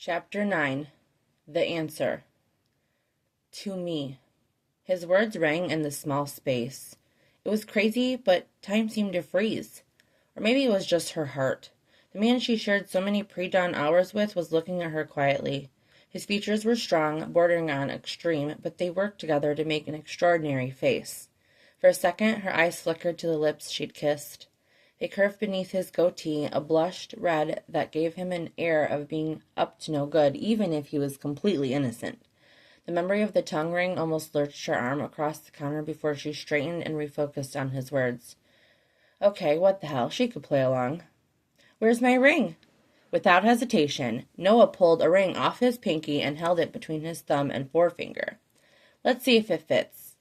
Chapter 9. The Answer. To me. His words rang in the small space. It was crazy, but time seemed to freeze. Or maybe it was just her heart. The man she shared so many pre-dawn hours with was looking at her quietly. His features were strong, bordering on extreme, but they worked together to make an extraordinary face. For a second, her eyes flickered to the lips she'd kissed. They curved beneath his goatee, a blushed red that gave him an air of being up to no good, even if he was completely innocent. The memory of the tongue ring almost lurched her arm across the counter before she straightened and refocused on his words. Okay, what the hell, she could play along. Where's my ring? Without hesitation, Noah pulled a ring off his pinky and held it between his thumb and forefinger. Let's see if it fits.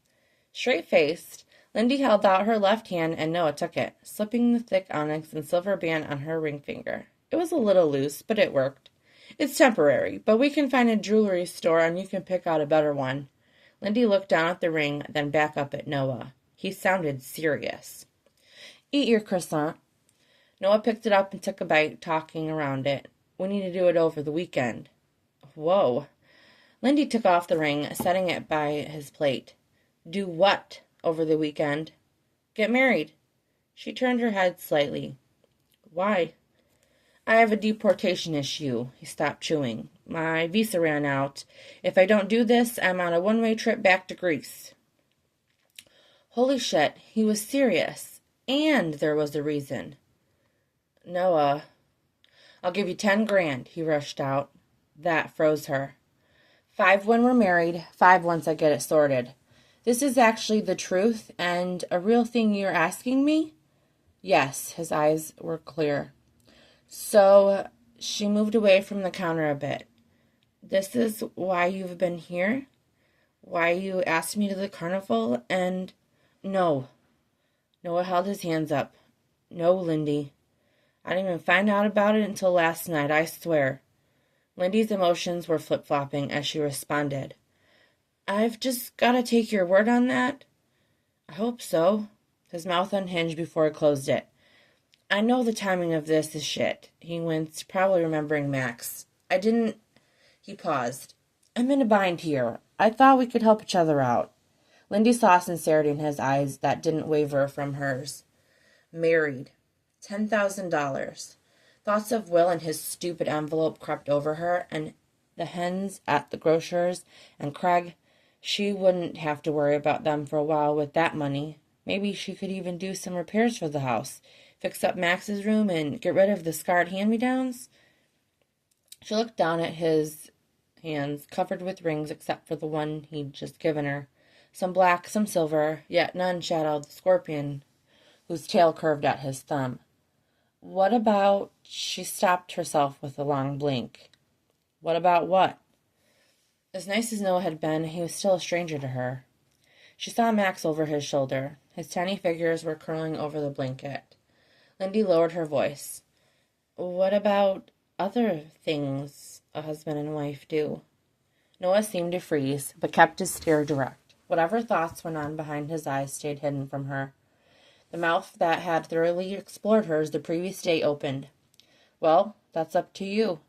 Straight-faced, Lindy held out her left hand and Noah took it, slipping the thick onyx and silver band on her ring finger. It was a little loose, but it worked. It's temporary, but we can find a jewelry store and you can pick out a better one. Lindy looked down at the ring, then back up at Noah. He sounded serious. Eat your croissant. Noah picked it up and took a bite, talking around it. We need to do it over the weekend. Whoa. Lindy took off the ring, setting it by his plate. Do what over the weekend? Get married. She turned her head slightly. Why? I have a deportation issue. He stopped chewing. My visa ran out. If I don't do this, I'm on a one-way trip back to Greece. Holy shit, he was serious. And there was a reason. Noah, I'll give you 10 grand, he rushed out. That froze her. 5 when we're married, 5 once I get it sorted. This is actually the truth and a real thing you're asking me? Yes, his eyes were clear. So, she moved away from the counter a bit. This is why you've been here? Why you asked me to the carnival? And no. Noah held his hands up. No, Lindy. I didn't even find out about it until last night, I swear. Lindy's emotions were flip-flopping as she responded. I've just got to take your word on that? I hope so. His mouth unhinged before he closed it. I know the timing of this is shit. He winced, probably remembering Max. He paused. I'm in a bind here. I thought we could help each other out. Lindy saw sincerity in his eyes that didn't waver from hers. Married. $10,000. Thoughts of Will and his stupid envelope crept over her, and the hens at the grocer's, and Craig. She wouldn't have to worry about them for a while with that money. Maybe she could even do some repairs for the house, fix up Max's room, and get rid of the scarred hand-me-downs. She looked down at his hands, covered with rings except for the one he'd just given her. Some black, some silver, yet none shadowed the scorpion, whose tail curved at his thumb. What about... She stopped herself with a long blink. What about what? As nice as Noah had been, he was still a stranger to her. She saw Max over his shoulder. His tiny fingers were curling over the blanket. Lindy lowered her voice. What about other things a husband and wife do? Noah seemed to freeze, but kept his stare direct. Whatever thoughts went on behind his eyes stayed hidden from her. The mouth that had thoroughly explored hers the previous day opened. Well, that's up to you.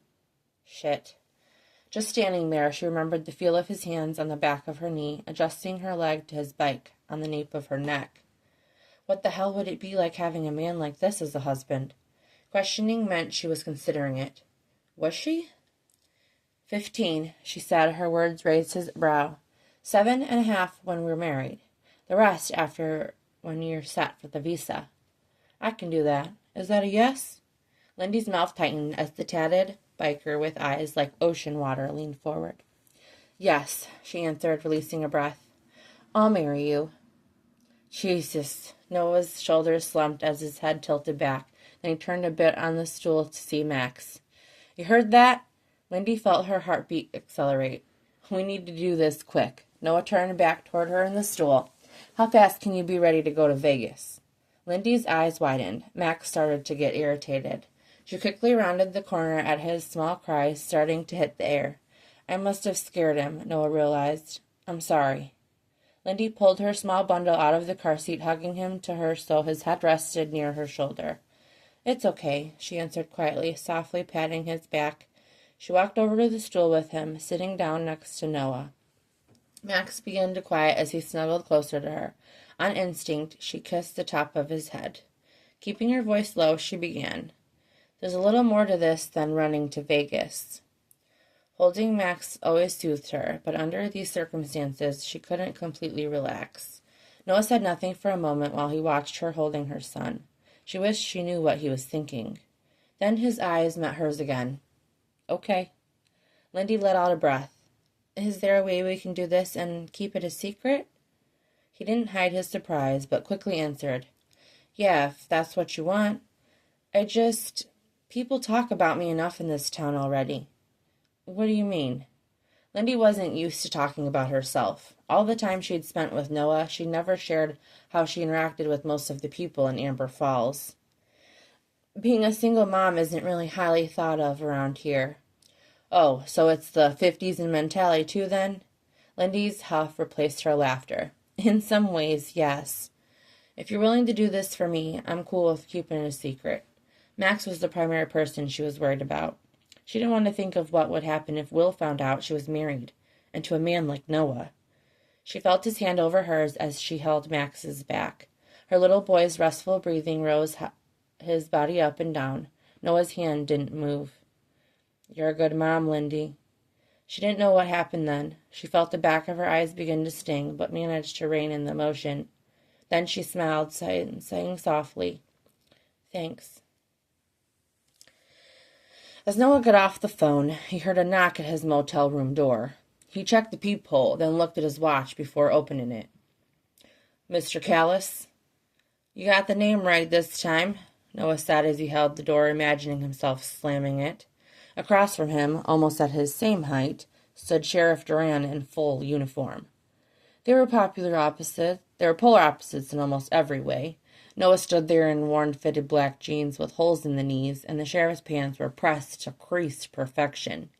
Shit. Just standing there, she remembered the feel of his hands on the back of her knee, adjusting her leg to his bike on the nape of her neck. What the hell would it be like having a man like this as a husband? Questioning meant she was considering it. Was she? 15, she said, her words raised his brow. 7.5 when we're married. The rest after when you're set for the visa. I can do that. Is that a yes? Lindy's mouth tightened as the tatted biker with eyes like ocean water leaned forward. Yes, she answered, releasing a breath. I'll marry you. Jesus. Noah's shoulders slumped as his head tilted back. Then he turned a bit on the stool to see Max. You heard that? Lindy felt her heartbeat accelerate. We need to do this quick. Noah turned back toward her in the stool. How fast can you be ready to go to Vegas? Lindy's eyes widened. Max started to get irritated. She quickly rounded the corner at his small cries starting to hit the air. I must have scared him, Noah realized. I'm sorry. Lindy pulled her small bundle out of the car seat, hugging him to her so his head rested near her shoulder. It's okay, she answered quietly, softly patting his back. She walked over to the stool with him, sitting down next to Noah. Max began to quiet as he snuggled closer to her. On instinct, she kissed the top of his head. Keeping her voice low, she began. There's a little more to this than running to Vegas. Holding Max always soothed her, but under these circumstances, she couldn't completely relax. Noah said nothing for a moment while he watched her holding her son. She wished she knew what he was thinking. Then his eyes met hers again. Okay. Lindy let out a breath. Is there a way we can do this and keep it a secret? He didn't hide his surprise, but quickly answered. Yeah, if that's what you want. People talk about me enough in this town already. What do you mean? Lindy wasn't used to talking about herself. All the time she'd spent with Noah, she never shared how she interacted with most of the people in Amber Falls. Being a single mom isn't really highly thought of around here. Oh, so it's the 50s and mentality too, then? Lindy's huff replaced her laughter. In some ways, yes. If you're willing to do this for me, I'm cool with keeping it a secret. Max was the primary person she was worried about. She didn't want to think of what would happen if Will found out she was married, and to a man like Noah. She felt his hand over hers as she held Max's back. Her little boy's restful breathing rose his body up and down. Noah's hand didn't move. You're a good mom, Lindy. She didn't know what happened then. She felt the back of her eyes begin to sting, but managed to rein in the emotion. Then she smiled, saying softly, Thanks. As Noah got off the phone, he heard a knock at his motel room door. He checked the peephole, then looked at his watch before opening it. Mr. Callis? You got the name right this time, Noah said as he held the door, imagining himself slamming it. Across from him, almost at his same height, stood Sheriff Duran in full uniform. They were polar opposites in almost every way. Noah stood there in worn fitted black jeans with holes in the knees, and the sheriff's pants were pressed to creased perfection.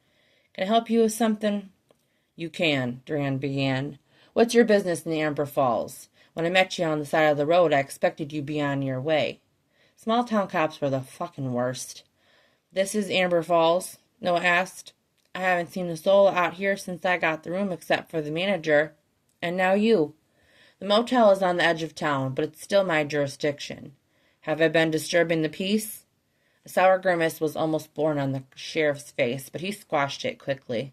Can I help you with something? You can, Duran began. What's your business in the Amber Falls? When I met you on the side of the road, I expected you'd be on your way. Small-town cops were the fucking worst. This is Amber Falls? Noah asked. I haven't seen a soul out here since I got the room except for the manager. And now you. The motel is on the edge of town, but it's still my jurisdiction. Have I been disturbing the peace? A sour grimace was almost born on the sheriff's face, but he squashed it quickly.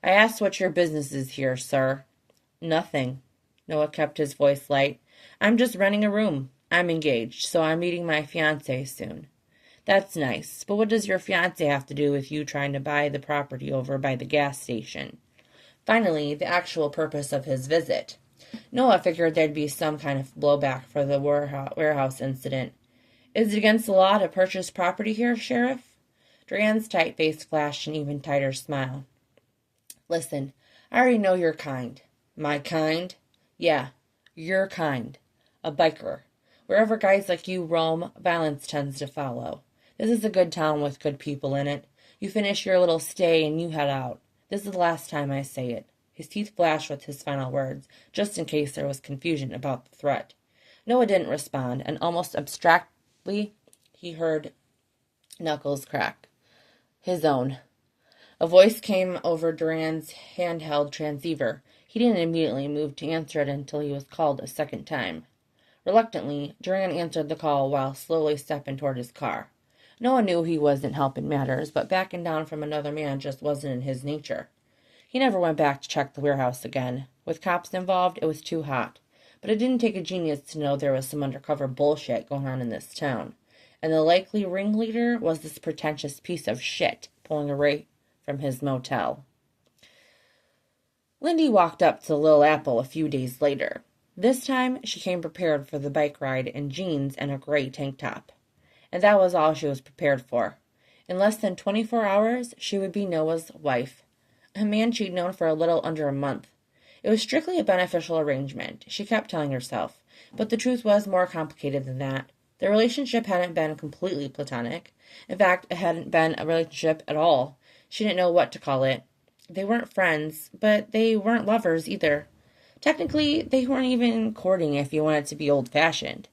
I asked what your business is here, sir. Nothing. Noah kept his voice light. I'm just renting a room. I'm engaged, so I'm meeting my fiancé soon. That's nice, but what does your fiancé have to do with you trying to buy the property over by the gas station? Finally, the actual purpose of his visit. Noah figured there'd be some kind of blowback for the warehouse incident. Is it against the law to purchase property here, Sheriff? Duran's tight face flashed an even tighter smile. Listen, I already know your kind. My kind? Yeah, your kind. A biker. Wherever guys like you roam, violence tends to follow. This is a good town with good people in it. You finish your little stay and you head out. This is the last time I say it. His teeth flashed with his final words, just in case there was confusion about the threat. Noah didn't respond, and almost abstractly he heard knuckles crack. His own. A voice came over Duran's handheld transceiver. He didn't immediately move to answer it until he was called a second time. Reluctantly, Duran answered the call while slowly stepping toward his car. Noah knew he wasn't helping matters, but backing down from another man just wasn't in his nature. He never went back to check the warehouse again. With cops involved, it was too hot. But it didn't take a genius to know there was some undercover bullshit going on in this town. And the likely ringleader was this pretentious piece of shit pulling away from his motel. Lindy walked up to the Little Apple a few days later. This time, she came prepared for the bike ride in jeans and a gray tank top. And that was all she was prepared for. In less than 24 hours, she would be Noah's wife, a man she'd known for a little under a month. It was strictly a beneficial arrangement, she kept telling herself, but the truth was more complicated than that. The relationship hadn't been completely platonic. In fact, it hadn't been a relationship at all. She didn't know what to call it. They weren't friends, but they weren't lovers either. Technically, they weren't even courting if you wanted to be old-fashioned.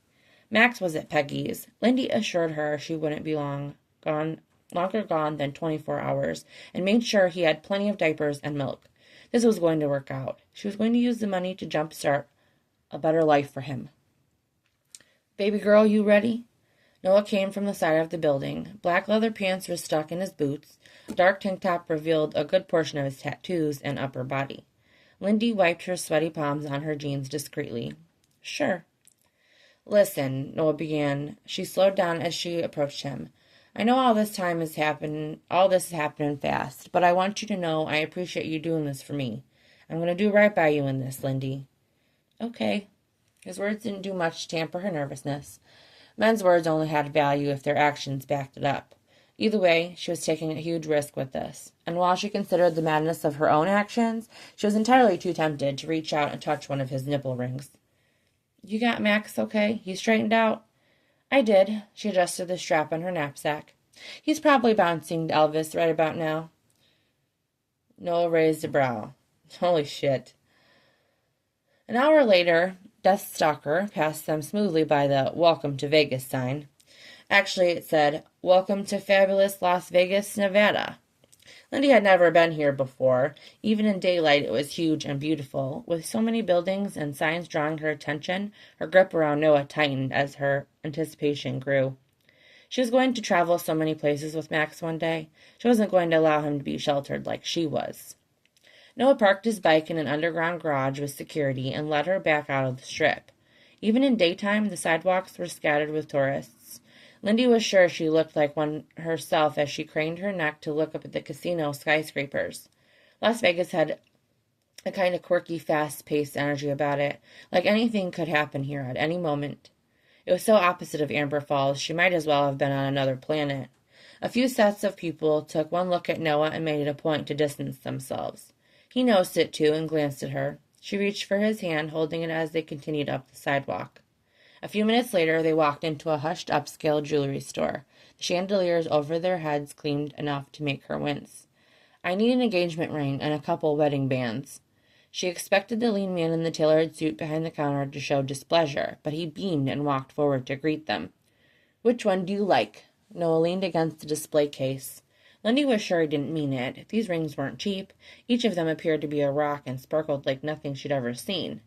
Max was at Peggy's. Lindy assured her she wouldn't be long gone. longer gone than 24 hours, and made sure he had plenty of diapers and milk. This was going to work out. She was going to use the money to jumpstart a better life for him. Baby girl, you ready? Noah came from the side of the building. Black leather pants were stuck in his boots. A dark tank top revealed a good portion of his tattoos and upper body. Lindy wiped her sweaty palms on her jeans discreetly. Sure. Listen, Noah began. She slowed down as she approached him. I know all this is happening fast, but I want you to know I appreciate you doing this for me. I'm going to do right by you in this, Lindy. Okay. His words didn't do much to tamper her nervousness. Men's words only had value if their actions backed it up. Either way, she was taking a huge risk with this, and while she considered the madness of her own actions, she was entirely too tempted to reach out and touch one of his nipple rings. You got Max okay? He straightened out? I did. She adjusted the strap on her knapsack. He's probably bouncing Elvis right about now. Noah raised a brow. Holy shit. An hour later, Death Stalker passed them smoothly by the Welcome to Vegas sign. Actually, it said, Welcome to fabulous Las Vegas, Nevada. Lindy had never been here before. Even in daylight, it was huge and beautiful. With so many buildings and signs drawing her attention, her grip around Noah tightened as her anticipation grew. She was going to travel so many places with Max one day. She wasn't going to allow him to be sheltered like she was. Noah parked his bike in an underground garage with security and led her back out of the strip. Even in daytime, the sidewalks were scattered with tourists. Lindy was sure she looked like one herself as she craned her neck to look up at the casino skyscrapers. Las Vegas had a kind of quirky, fast-paced energy about it, like anything could happen here at any moment. It was so opposite of Amber Falls, she might as well have been on another planet. A few sets of people took one look at Noah and made it a point to distance themselves. He noticed it, too, and glanced at her. She reached for his hand, holding it as they continued up the sidewalk. A few minutes later, they walked into a hushed upscale jewelry store. The chandeliers over their heads gleamed enough to make her wince. I need an engagement ring and a couple wedding bands. She expected the lean man in the tailored suit behind the counter to show displeasure, but he beamed and walked forward to greet them. Which one do you like? Noah leaned against the display case. Lindy was sure he didn't mean it. These rings weren't cheap. Each of them appeared to be a rock and sparkled like nothing she'd ever seen.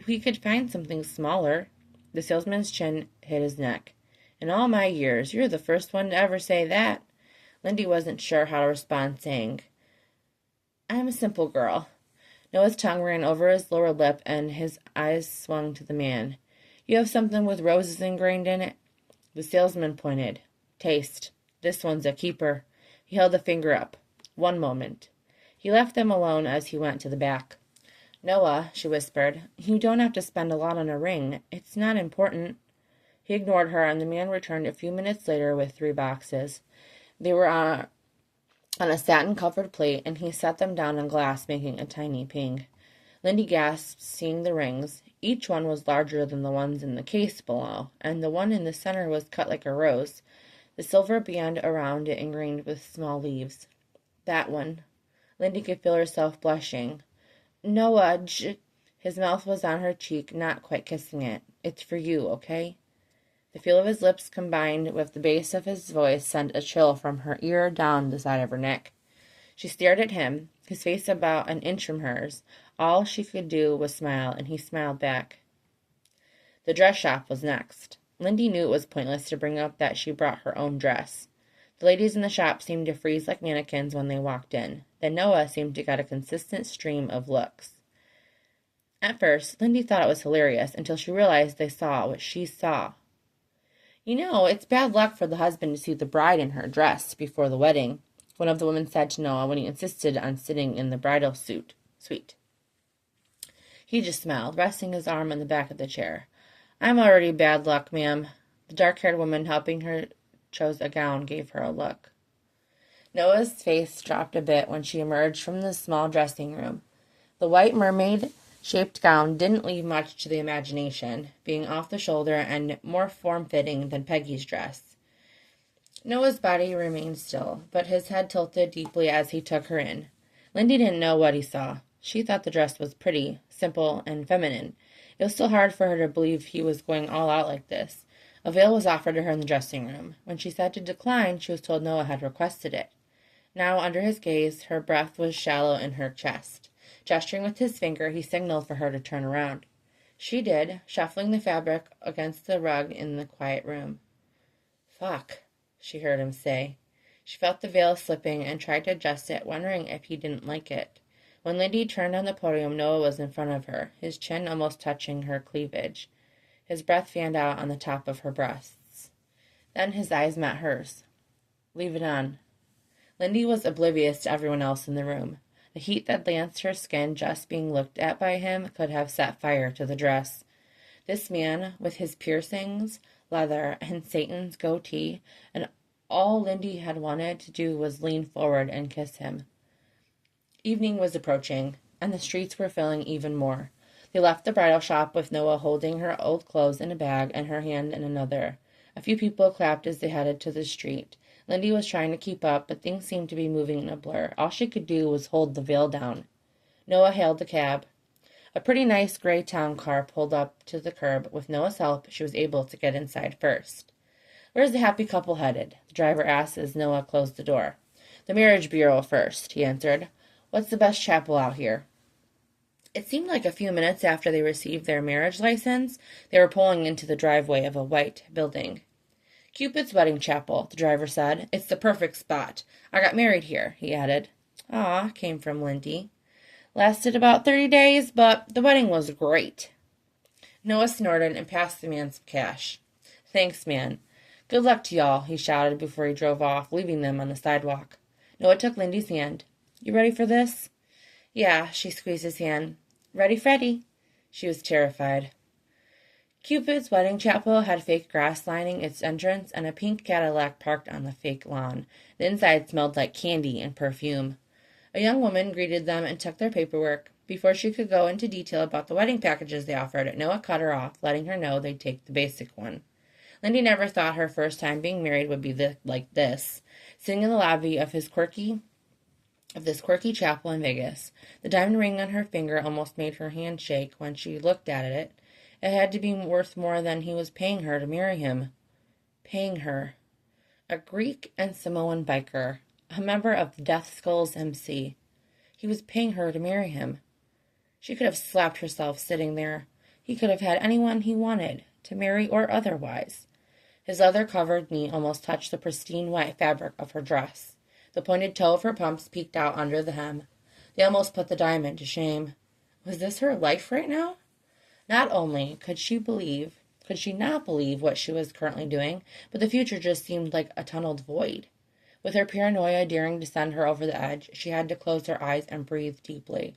We could find something smaller. The salesman's chin hit his neck. In all my years, you're the first one to ever say that. Lindy wasn't sure how to respond, saying, I'm a simple girl. Noah's tongue ran over his lower lip, and his eyes swung to the man. You have something with roses ingrained in it? The salesman pointed. Taste. This one's a keeper. He held a finger up. One moment. He left them alone as he went to the back. Noah, she whispered, you don't have to spend a lot on a ring. It's not important. He ignored her, and the man returned a few minutes later with 3 boxes. They were on a satin-covered plate, and he set them down on glass, making a tiny ping. Lindy gasped, seeing the rings. Each one was larger than the ones in the case below, and the one in the center was cut like a rose, the silver band around it ingrained with small leaves. That one. Lindy could feel herself blushing. Noah, his mouth was on her cheek, not quite kissing it. It's for you, okay? The feel of his lips combined with the bass of his voice sent a chill from her ear down the side of her neck. She stared at him, his face about an inch from hers. All she could do was smile, and he smiled back. The dress shop was next. Lindy knew it was pointless to bring up that she brought her own dress. The ladies in the shop seemed to freeze like mannequins when they walked in. Then Noah seemed to get a consistent stream of looks. At first, Lindy thought it was hilarious until she realized they saw what she saw. You know, it's bad luck for the husband to see the bride in her dress before the wedding, one of the women said to Noah when he insisted on sitting in the bridal suite. He just smiled, resting his arm on the back of the chair. I'm already bad luck, ma'am. The dark-haired woman helping her chose a gown gave her a look. Noah's face dropped a bit when she emerged from the small dressing room. The white mermaid-shaped gown didn't leave much to the imagination, being off the shoulder and more form-fitting than Peggy's dress. Noah's body remained still, but his head tilted deeply as he took her in. Lindy didn't know what he saw. She thought the dress was pretty, simple, and feminine. It was still hard for her to believe he was going all out like this. A veil was offered to her in the dressing room. When she said to decline, she was told Noah had requested it. Now, under his gaze, her breath was shallow in her chest. Gesturing with his finger, he signaled for her to turn around. She did, shuffling the fabric against the rug in the quiet room. "Fuck," she heard him say. She felt the veil slipping and tried to adjust it, wondering if he didn't like it. When Lindy turned on the podium, Noah was in front of her, his chin almost touching her cleavage. His breath fanned out on the top of her breasts. Then his eyes met hers. "Leave it on." Lindy was oblivious to everyone else in the room. The heat that lanced her skin just being looked at by him could have set fire to the dress. This man, with his piercings, leather, and Satan's goatee, and all Lindy had wanted to do was lean forward and kiss him. Evening was approaching, and the streets were filling even more. They left the bridal shop with Noah holding her old clothes in a bag and her hand in another. A few people clapped as they headed to the street. Lindy was trying to keep up, but things seemed to be moving in a blur. All she could do was hold the veil down. Noah hailed the cab. A pretty nice gray town car pulled up to the curb. With Noah's help, she was able to get inside first. "Where's the happy couple headed?" the driver asked as Noah closed the door. "The marriage bureau first," he answered. "What's the best chapel out here?" It seemed like a few minutes after they received their marriage license, they were pulling into the driveway of a white building. "Cupid's Wedding Chapel," the driver said. "It's the perfect spot. I got married here," he added. "Aw," came from Lindy. "Lasted about 30 days, but the wedding was great." Noah snorted and passed the man some cash. "Thanks, man. Good luck to y'all," he shouted before he drove off, leaving them on the sidewalk. Noah took Lindy's hand. "You ready for this?" "Yeah," she squeezed his hand. "Ready, Freddy." She was terrified. Cupid's Wedding Chapel had fake grass lining its entrance and a pink Cadillac parked on the fake lawn. The inside smelled like candy and perfume. A young woman greeted them and took their paperwork. Before she could go into detail about the wedding packages they offered, Noah cut her off, letting her know they'd take the basic one. Lindy never thought her first time being married would be like this. Sitting in the lobby of this quirky chapel in Vegas, the diamond ring on her finger almost made her hand shake when she looked at it. It had to be worth more than he was paying her to marry him. Paying her. A Greek and Samoan biker, a member of the Death Skulls MC. He was paying her to marry him. She could have slapped herself sitting there. He could have had anyone he wanted, to marry or otherwise. His leather-covered knee almost touched the pristine white fabric of her dress. The pointed toe of her pumps peeked out under the hem. They almost put the diamond to shame. Was this her life right now? Not only could she not believe what she was currently doing, but the future just seemed like a tunneled void. With her paranoia daring to send her over the edge, she had to close her eyes and breathe deeply.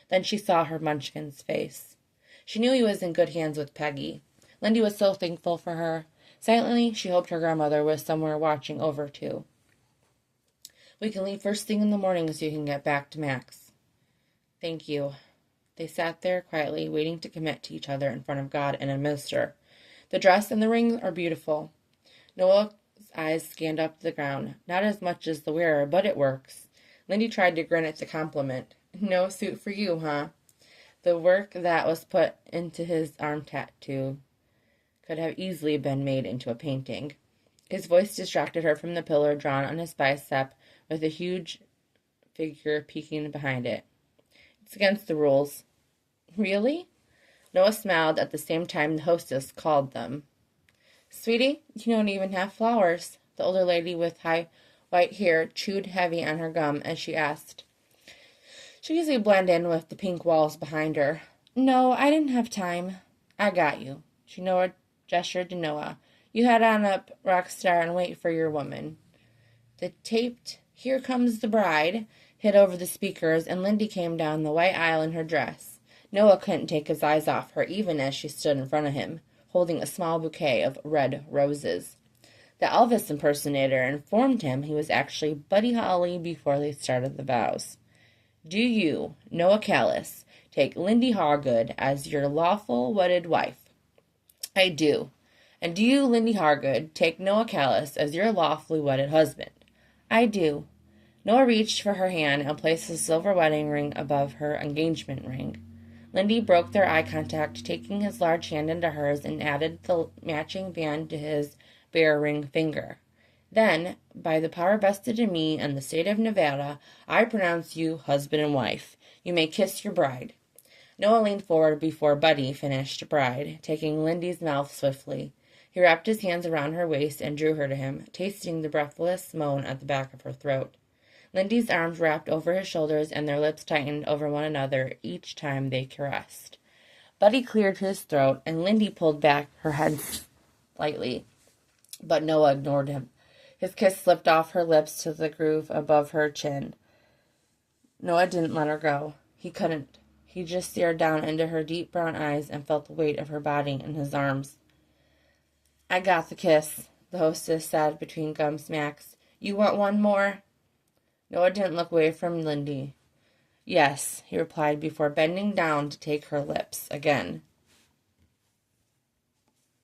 Then she saw her munchkin's face. She knew he was in good hands with Peggy. Lindy was so thankful for her. Silently, she hoped her grandmother was somewhere watching over, too. "We can leave first thing in the morning so you can get back to Max." "Thank you." They sat there quietly, waiting to commit to each other in front of God and a minister. "The dress and the ring are beautiful." Noah's eyes scanned up the ground. "Not as much as the wearer, but it works." Lindy tried to grin at the compliment. "No suit for you, huh?" The work that was put into his arm tattoo could have easily been made into a painting. His voice distracted her from the pillar drawn on his bicep with a huge figure peeking behind it. "It's against the rules." "Really?" Noah smiled at the same time the hostess called them. "Sweetie, you don't even have flowers." The older lady with high white hair chewed heavy on her gum as she asked. She usually blend in with the pink walls behind her. "No, I didn't have time." "I got you." She gestured to Noah. "You head on up, Rockstar, and wait for your woman." The taped "Here Comes the Bride" hit over the speakers, and Lindy came down the white aisle in her dress. Noah couldn't take his eyes off her, even as she stood in front of him, holding a small bouquet of red roses. The Elvis impersonator informed him he was actually Buddy Holly before they started the vows. "Do you, Noah Callis, take Lindy Hargood as your lawful wedded wife?" "I do." "And do you, Lindy Hargood, take Noah Callis as your lawfully wedded husband?" "I do." Noah reached for her hand and placed the silver wedding ring above her engagement ring. Lindy broke their eye contact, taking his large hand into hers and added the matching band to his bare ring finger. Then, by the power vested in me and the state of Nevada, I pronounce you husband and wife. You may kiss your bride. Noah leaned forward before Buddy finished bride, taking Lindy's mouth swiftly. He wrapped his hands around her waist and drew her to him, tasting the breathless moan at the back of her throat. Lindy's arms wrapped over his shoulders and their lips tightened over one another each time they caressed. Buddy cleared his throat and Lindy pulled back her head slightly, but Noah ignored him. His kiss slipped off her lips to the groove above her chin. Noah didn't let her go. He couldn't. He just stared down into her deep brown eyes and felt the weight of her body in his arms. I got the kiss, the hostess said between gum smacks. You want one more? Noah didn't look away from Lindy. Yes, he replied before bending down to take her lips again.